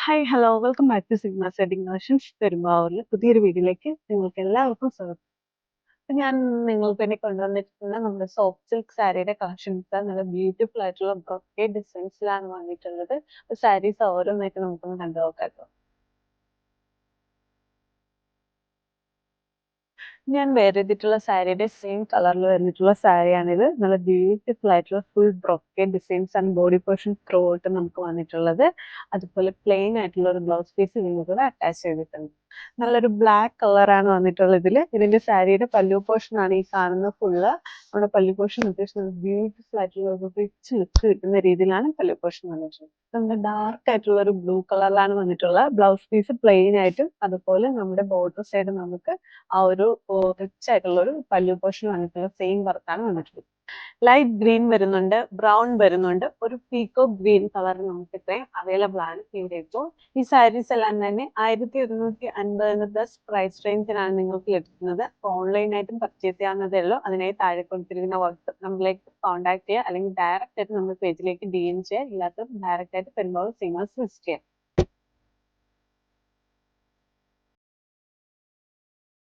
Hi hello welcome back to Sigma setting versions പെരുമ്പാവൂരിൽ പുതിയൊരു വീഡിയോയിലേക്ക് നിങ്ങൾക്ക് എല്ലാവർക്കും സ്വാഗതം. അപ്പൊ ഞാൻ നിങ്ങൾക്ക് വേണ്ടി കൊണ്ടുവന്നിട്ടുള്ള നമ്മുടെ സോഫ്റ്റ് സിൽക്ക് സാരിയുടെ കളക്ഷൻസ് നല്ല ബ്യൂട്ടിഫുൾ ആയിട്ടുള്ള ബ്രൊക്കേഡ് ഡിസൈൻസിലാണ് വന്നിട്ടുള്ളത്. സാരീസ് ഓരോന്നായിട്ട് നമുക്കൊന്ന് കണ്ടു നോക്കാം. ഞാൻ വെയർ ചെയ്തിട്ടുള്ള സാരിയുടെ സെയിം കളറിൽ വന്നിട്ടുള്ള സാരിയാണിത്. നല്ല ബ്യൂട്ടിഫുൾ ആയിട്ടുള്ള full brocade designs and body portion through out നമുക്ക് വന്നിട്ടുള്ളത്. അതുപോലെ പ്ലെയിൻ ആയിട്ടുള്ള ഒരു ബ്ലൗസ് പീസ് ഇതിന് കൂടെ അറ്റാച്ച് ചെയ്തിട്ടുണ്ട്. നല്ലൊരു ബ്ലാക്ക് കളറാണ് വന്നിട്ടുള്ളത് ഇതിൽ. ഇതിന്റെ സാരിയുടെ പല്ലു പോർഷൻ ആണ് ഈ കാണുന്ന ഫുള്ള്. നമ്മുടെ പല്ലു പോർഷൻ അത്യാവശ്യം ബ്യൂട്ടിഫുൾ ആയിട്ടുള്ള ഒരു റിച്ച് ലുക്ക് കിട്ടുന്ന രീതിയിലാണ് പല്ലു പോർഷൻ വന്നിട്ടുള്ളത്. നമ്മുടെ ഡാർക്ക് ആയിട്ടുള്ള ഒരു ബ്ലൂ കളറിലാണ് വന്നിട്ടുള്ളത്. ബ്ലൗസ് പീസ് പ്ലെയിൻ ആയിട്ടും അതുപോലെ നമ്മുടെ ബോർഡർ സൈഡ് നമുക്ക് ആ ഒരു റിച്ച് ആയിട്ടുള്ള ഒരു പല്ലു പോർഷൻ വന്നിട്ടുള്ള സെയിം വർക്കാണ് വന്നിട്ടുള്ളത്. ലൈറ്റ് ഗ്രീൻ വരുന്നുണ്ട്, ബ്രൗൺ വരുന്നുണ്ട്, ഒരു പീക്കോ ഗ്രീൻ കളർ നമുക്ക് ഇത്രയും അവൈലബിൾ ആണ് ഇവിടെ ഇപ്പോൾ. ഈ സാരീസ് എല്ലാം തന്നെ 1150 പ്ലസ് പ്രൈസ് റേഞ്ചിലാണ് നിങ്ങൾക്ക് ലഭിക്കുന്നത്. ഓൺലൈനായിട്ടും പർച്ചേസ് ചെയ്യാവുന്നതേ ഉള്ളൂ. അതിനായി താഴെ കൊടുത്തിരിക്കുന്ന വാട്സ്ആപ്പ് നമ്പറിലേക്ക് കോൺടാക്ട് ചെയ്യുക, അല്ലെങ്കിൽ ഡയറക്റ്റ് ആയിട്ട് നമ്മുടെ പേജിലേക്ക് DM ചെയ്യുക. ഇല്ലാത്ത ഡയറക്റ്റ് ആയിട്ട് പെരുമ്പാവൂർ സിഗ്മ വിസിറ്റ് ചെയ്യാം.